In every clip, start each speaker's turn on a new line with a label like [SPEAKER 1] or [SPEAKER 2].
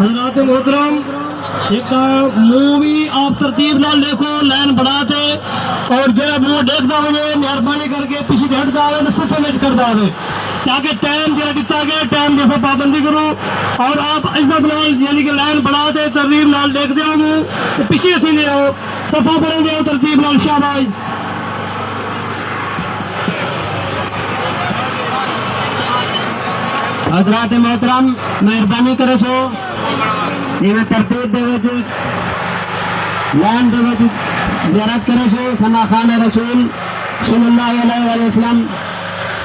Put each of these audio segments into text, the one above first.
[SPEAKER 1] حضرات محترم ایک منہ بھی آپ ترتیب نال دیکھو لائن بنا تے اور جہاں منہ دیکھتا ہوئے مہربانی کر کے پیچھے ہٹتا ہوئے تو صفے میں کرتا ہوئے تاکہ ٹائم جہاں دتا گیا ٹائم جیسا پابندی کرو اور آپ عزت نال یعنی کہ لائن بنا تے ترتیب نال دیکھ دیا ہوں تو پیچھے اسی لے آؤ صفا بڑھیں گے ترتیب نال شاباش حضرات محترم مہربانی کرو سو یہ ترتیب دے لائن دے زیارت کرو سو ثنا خان رسول صلی اللہ علیہ وسلم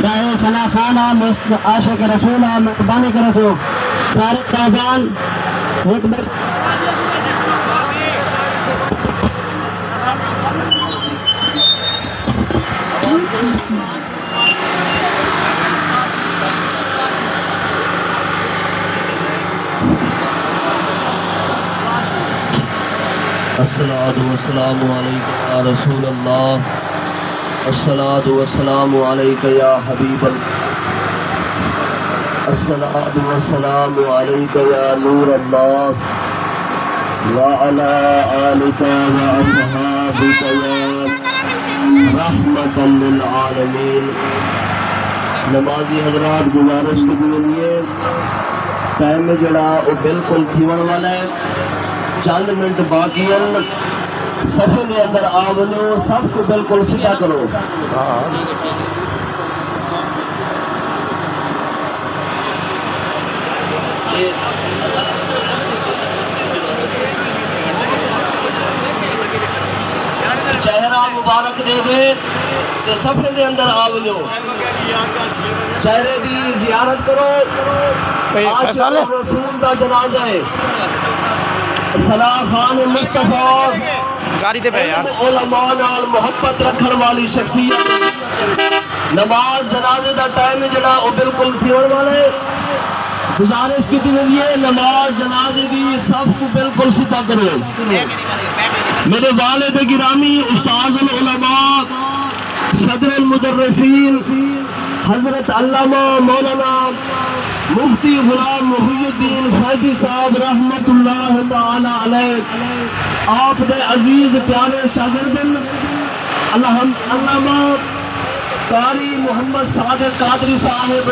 [SPEAKER 1] راہ ثنا خانہ عاشق رسول مہربانی کرو سو سارے تابعان ایک بار
[SPEAKER 2] الصلاۃ والسلام علیک یا رسول اللہ الصلاۃ والسلام علیک یا حبیب اللہ الصلاۃ والسلام علیک یا نور اللہ وعلی آلک واصحابک یا رحمۃ للعالمین. نمازی حضرات گزارش کے لیے ٹائم جڑا وہ بالکل تھیون والا ہے چند منٹ باقی ہیں صفحے دے اندر آونو سب کو بالکل سیدھا کرو. چہرہ مبارک دے دے تے صفحے دے اندر آونو چہرے دی زیارت کرو. عاشق رسول دا جنازہ ہے صلاح خان مصطفیٰ علماء نال محبت رکھن والی شخصیت نماز جنازے دا ٹائم جڑا وہ بالکل تھیون والے گزارش کی دیئے نماز جنازے دی سب کو بالکل سیدھا کرو. میرے والد گرامی استاذ العلماء صدر المدرسین حضرت علامہ مولانا مفتی غلام محی الدین فیضی صاحب رحمت اللہ تعالی علیہ آپ دے عزیز پیارے شاگردن علامہ قاری محمد صادق قادری صاحب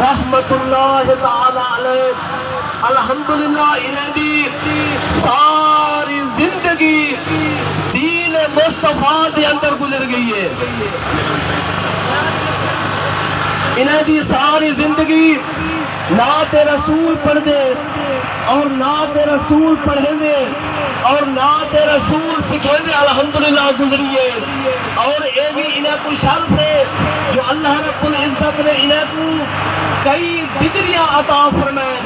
[SPEAKER 2] رحمت اللہ تعالی علیہ الحمدللہ انہیں دی ساری زندگی دین مصطفیٰ دے اندر گزر گئی ہے. انہیں دی ساری زندگی نعت رسول پڑھ دے اور نعت رسول پڑھیں دے اور نعت رسول سکھیں دے الحمدللہ گزریے. اور یہ بھی انہیں کوئی شرف ہے جو اللہ رب العزت نے انہیں کو کئی ڈگریاں عطا فرمائیں.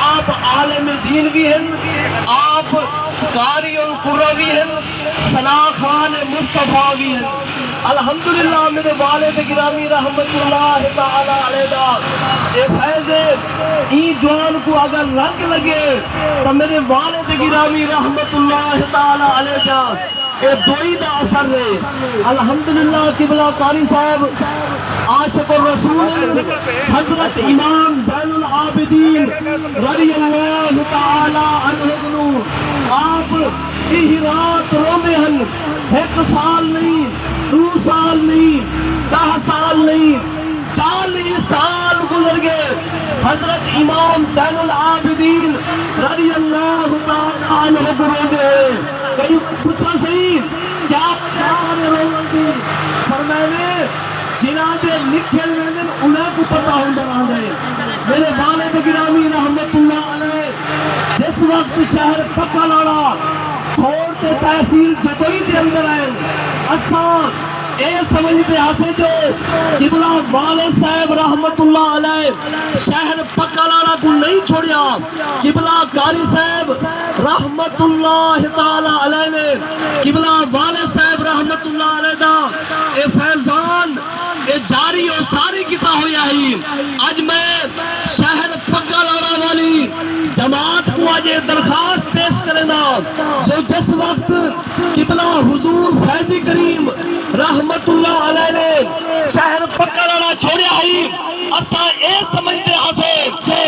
[SPEAKER 2] آپ عالم دین بھی ہیں آپ قاری القرآن بھی ہیں ثنا خان مصطفیٰ بھی ہیں. الحمدللہ میرے والد گرامی رحمت اللہ تعالی علیہ دا اے فیض ای جوان کو اگر رنگ لگے تو میرے والد گرامی رحمت اللہ تعالی علیہ دا اے دوئی دا اثر ہے. الحمدللہ قبلہ قاری صاحب عاشق الرسول حضرت امام زین العابدین رضی اللہ تعالی عنہ آپ یہ رات روندے ہیں 1 سال نہیں 2 سال نہیں 10 سال نہیں 40 سال گزر گئے. حضرت امام زین العابدین رضی اللہ تعالی عنہ روندے کہیں پوچھا صحیح کیا روندے فرمائے جنہاں دے لکھے ہوئے انہیں کو پتہ ہوں دے. میرے والد گرامی رحمت اللہ علیہ جس وقت شہر پکا لاڑا چھوڑتے تحصیل جدوئی دے اندر آئے اساں اے سمجھتے ہاسے جو قبلہ والد صاحب رحمت اللہ علیہ شہر پکا لاڑا کو نہیں چھوڑیا. قبلہ قاری صاحب رحمت اللہ تعالی علیہ نے قبلہ والد صاحب رحمت اللہ علیہ دا اے فیضان اے جاری اور ساری کتاب ہویا ہی اج میں شہر پگا لانا والی جماعت کو اج درخواست پیش کریں گا جو جس وقت قبلہ حضور فیضی کریم رحمت اللہ علیہ نے شہر پگا لانا چھوڑیا ہی اساں اے سمجھتے ہاسے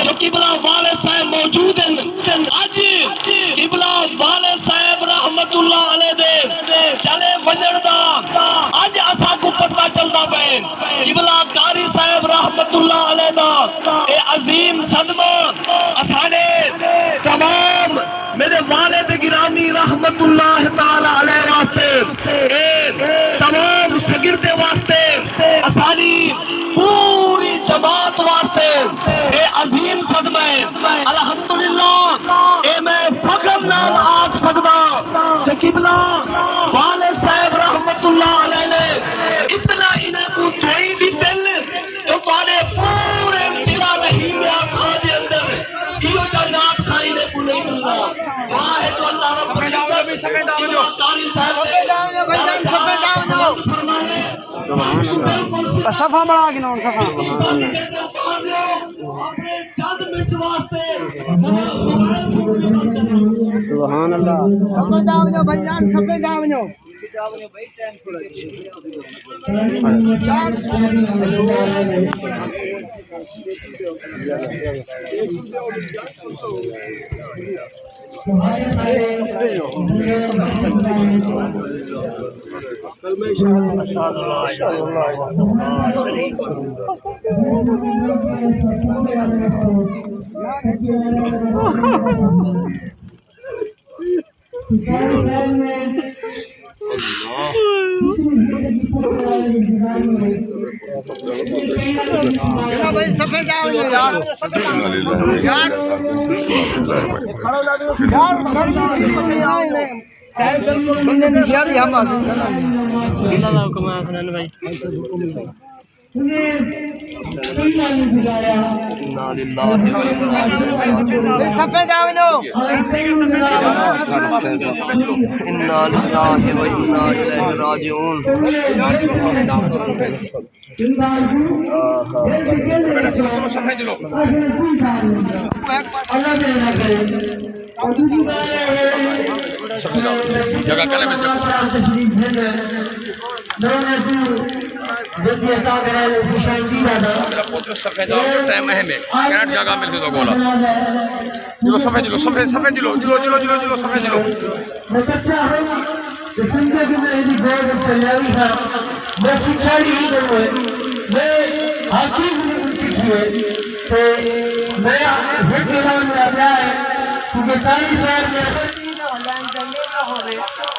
[SPEAKER 2] جو قبلہ والے صاحب موجود ہیں اج قبلہ والے صاحب رحمت اللہ علیہ دے چلے وجڑ دا اج اساں کو پتہ چلدا پے قبلہ قاری صاحب رحمت اللہ علیہ دا اے عظیم صدمہ اسانے تمام میرے والد گرامی رحمت اللہ تعالی علیہ واسطے اے تمام شاگرد واسطے اسانی پوری جماعت واسطے اے عظیم صدمہ ہے الحمدللہ اے میں فخر نال آکھ سکدا کہ قبلہ والد صاحب رحمت اللہ علیہ نے اتنا انہیں کو تھوئی بھی دل تو پانے پورے سرا رحیم آقا دے اندر ایو جنات کھائی نے کو نہیں ملنا واہ تو اللہ رب العزت بھی سکے داو قاری صاحب سفے داو فرمانے
[SPEAKER 3] صفحہ بڑھا کے نون صفحہ سبحان اللہ صفحہ داو بھائی جان صفحہ داو
[SPEAKER 4] جگہ کرنے میں سے میرا پوتر سفید ٹائم اہم ہے کینٹ جگہ مل سے تو گولا جلو سفید جلو سفید جلو جلو جلو جلو جلو سفید جلو
[SPEAKER 1] میں سچا ہوں کہ زندگی میں ایسی گوڑ تیاری ہے میں سکھائی ہی کروں میں حقیق میں ان سکھی ہے تو میں ہر جگہ میرا بیا ہے کیونکہ تاری صاحب میں خطی نہ ہو لائن جنگے نہ ہو رہے